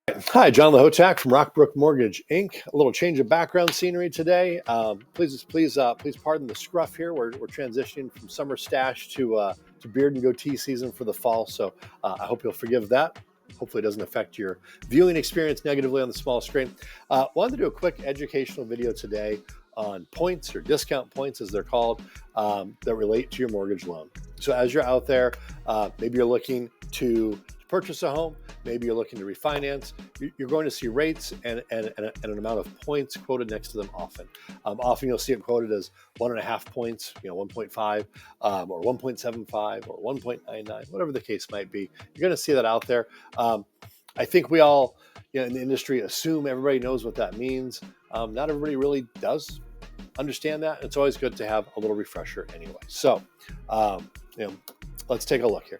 Hi, John Lahotak from Rockbrook Mortgage Inc. A little change of background scenery today. Please pardon the scruff here. We're transitioning from summer stash to beard and goatee season for the fall. So I hope you'll forgive that. Hopefully, it doesn't affect your viewing experience negatively on the small screen. Wanted to do a quick educational video today on points or discount points, as they're called, that relate to your mortgage loan. So as you're out there, maybe you're looking to purchase a home, maybe you're looking to refinance, you're going to see rates and an amount of points quoted next to them often. Often you'll see it quoted as 1.5 points, 1.5 or 1.75 or 1.99, whatever the case might be. You're going to see that out there. I think we all in the industry assume everybody knows what that means. Not everybody really does understand that. It's always good to have a little refresher anyway. So let's take a look here.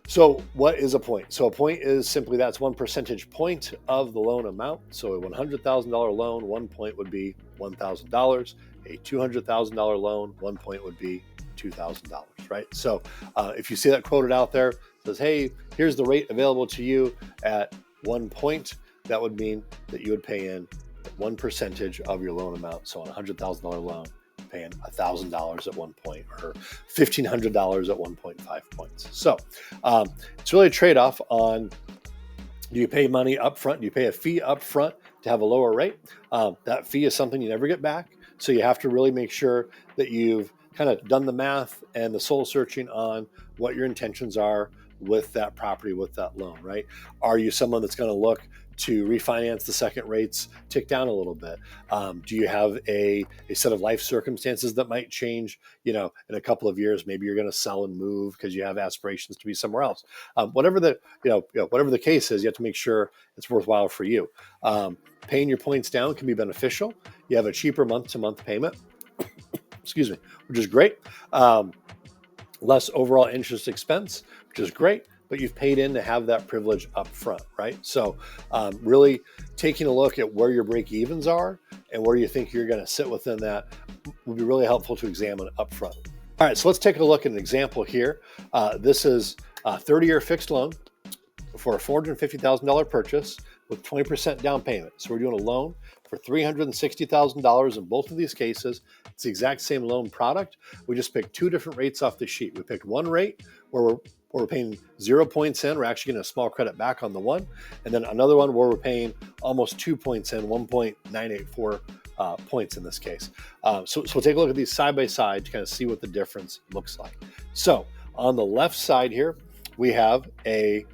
So what is a point? So a point is simply that's 1 percentage point of the loan amount. So a $100,000 loan, 1 point would be $1,000. A $200,000 loan, 1 point would be $2,000, right? So if you see that quoted out there, it says, hey, here's the rate available to you at 1 point, that would mean that you would pay in 1 percentage of your loan amount. So on a $100,000 loan, paying $1,000 at 1 point or $1,500 at 1.5 points. So it's really a trade-off on, do you pay money up front? Do you pay a fee up front to have a lower rate? That fee is something you never get back. So you have to really make sure that you've kind of done the math and the soul searching on what your intentions are with that property, with that loan, right? Are you someone that's going to look to refinance the second rates tick down a little bit? Do you have a set of life circumstances that might change, in a couple of years? Maybe you're going to sell and move because you have aspirations to be somewhere else. Whatever the case is, you have to make sure it's worthwhile for you. Paying your points down can be beneficial. You have a cheaper month-to-month payment, excuse me, which is great. Less overall interest expense, which is great, but you've paid in to have that privilege up front, right? So really taking a look at where your break-evens are and where you think you're going to sit within that would be really helpful to examine up front. All right, so let's take a look at an example here. This is a 30-year fixed loan for a $450,000 purchase with 20% down payment. So we're doing a loan for $360,000 in both of these cases. It's the exact same loan product. We just picked two different rates off the sheet. We picked one rate where we're paying 0 points in. We're actually getting a small credit back on the one. And then another one where we're paying almost 2 points in, 1.984 points in this case. So we'll take a look at these side by side to kind of see what the difference looks like. So on the left side here, we have a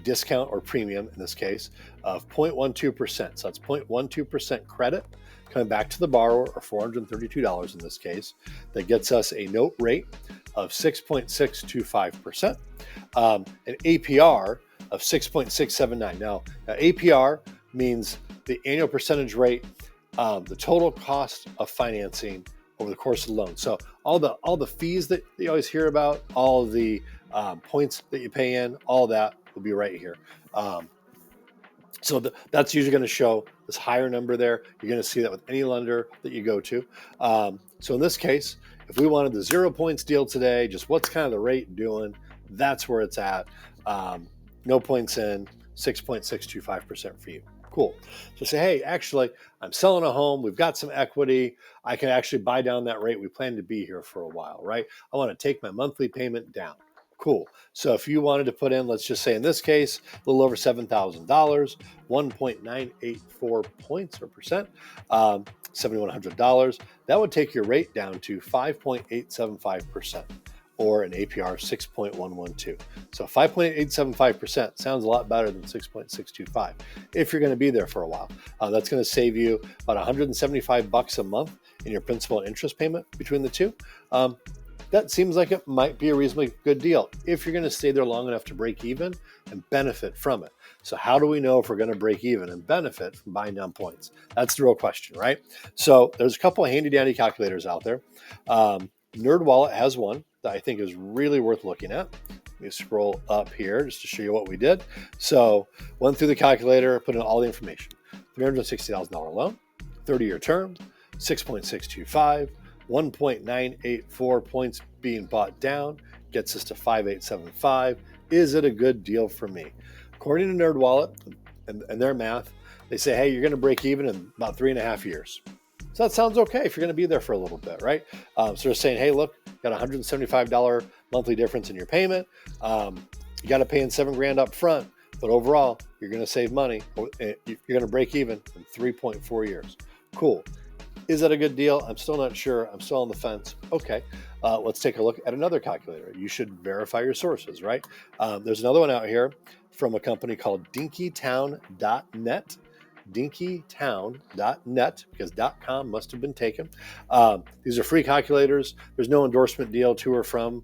discount or premium in this case of 0.12%. So that's 0.12% credit coming back to the borrower, or $432 in this case. That gets us a note rate of 6.625%, an APR of 6.679. Now APR means the annual percentage rate, the total cost of financing over the course of the loan. So all the fees that you always hear about, all the points that you pay in, all that will be right here. So that's usually going to show this higher number there. You're going to see that with any lender that you go to. So in this case, if we wanted the 0 points deal today, just what's kind of the rate doing, that's where it's at. No points in, 6.625% for you. Cool. So say, hey, actually, I'm selling a home. We've got some equity. I can actually buy down that rate. We plan to be here for a while, right? I want to take my monthly payment down. Cool. So if you wanted to put in, let's just say in this case, a little over $7,000, 1.984 points or percent, $7,100, that would take your rate down to 5.875%. or an APR of 6.112. So 5.875% sounds a lot better than 6.625 if you're going to be there for a while. That's going to save you about $175 a month in your principal and interest payment between the two. That seems like it might be a reasonably good deal if you're going to stay there long enough to break even and benefit from it. So how do we know if we're going to break even and benefit from buying down points? That's the real question, right? So there's a couple of handy dandy calculators out there. NerdWallet has one that I think is really worth looking at. Let me scroll up here just to show you what we did. So went through the calculator, put in all the information. $360,000 loan, 30-year term, 6.625, 1.984 points being bought down, gets us to 5.875. Is it a good deal for me? according to NerdWallet and their math, they say, hey, you're going to break even in about 3.5 years. So that sounds okay if you're going to be there for a little bit, right? So they're saying, hey, look, got a $175 monthly difference in your payment. You got to pay in $7,000 up front, but overall, you're going to save money. You're going to break even in 3.4 years. Cool. Is that a good deal? I'm still not sure. I'm still on the fence. Okay, let's take a look at another calculator. You should verify your sources, right? There's another one out here from a company called dinkytown.net. dinkytown.net, because .com must have been taken. These are free calculators. There's no endorsement deal to or from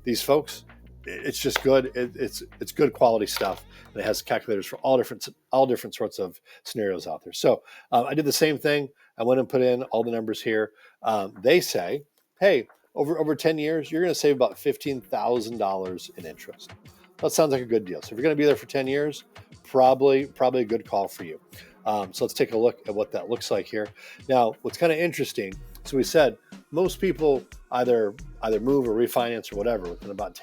these folks. It's just good. It's good quality stuff, and it has calculators for all different sorts of scenarios out there. So I did the same thing. I went and put in all the numbers here. They say, hey, over 10 years, you're going to save about $15,000 in interest. That sounds like a good deal. So if you're going to be there for 10 years, probably a good call for you. So let's take a look at what that looks like here. Now, what's kind of interesting, so we said most people either move or refinance or whatever within about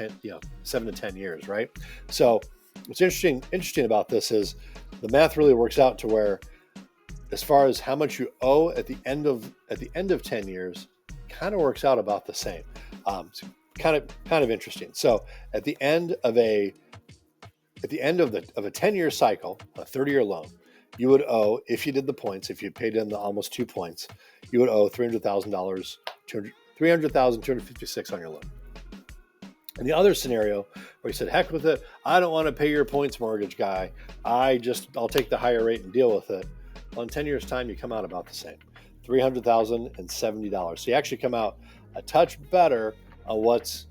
7 to 10 years, right? So what's interesting about this is the math really works out to where, as far as how much you owe at the end of 10 years, kind of works out about the same. So kind of interesting. So at the end of a 10-year cycle, a 30-year loan, you would owe, if you did the points, if you paid in the almost 2 points, you would owe $300,000, $300,256 on your loan. And the other scenario where you said, heck with it, I don't want to pay your points mortgage guy. I'll take the higher rate and deal with it. Well, in 10 years' time, you come out about the same, $300,070. So you actually come out a touch better on what's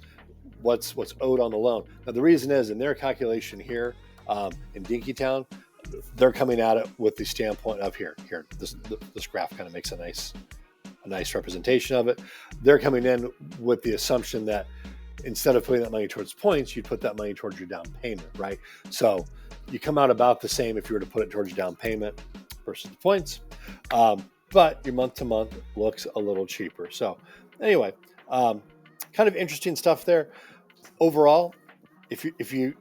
owed on the loan. Now, the reason is, in their calculation here in Dinkytown, they're coming at it with the standpoint of here. This graph kind of makes a nice representation of it. They're coming in with the assumption that instead of putting that money towards points, you'd put that money towards your down payment, right? So you come out about the same if you were to put it towards your down payment versus the points, but your month to month looks a little cheaper. So anyway, kind of interesting stuff there. Overall, if you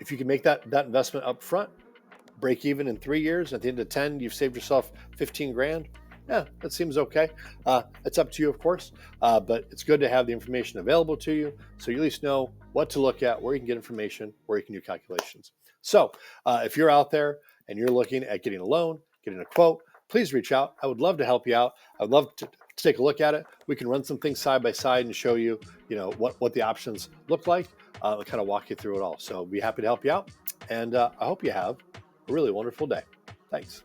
can make that investment up front, break even in 3 years, at the end of 10, you've saved yourself 15 grand. Yeah, that seems okay. It's up to you, of course, but it's good to have the information available to you, so you at least know what to look at, where you can get information, where you can do calculations. So if you're out there and you're looking at getting a loan, getting a quote, please reach out. I would love to help you out. I would love to take a look at it. We can run some things side by side and show you, what the options look like, and kind of walk you through it all. So be happy to help you out, and I hope you have a really wonderful day. Thanks.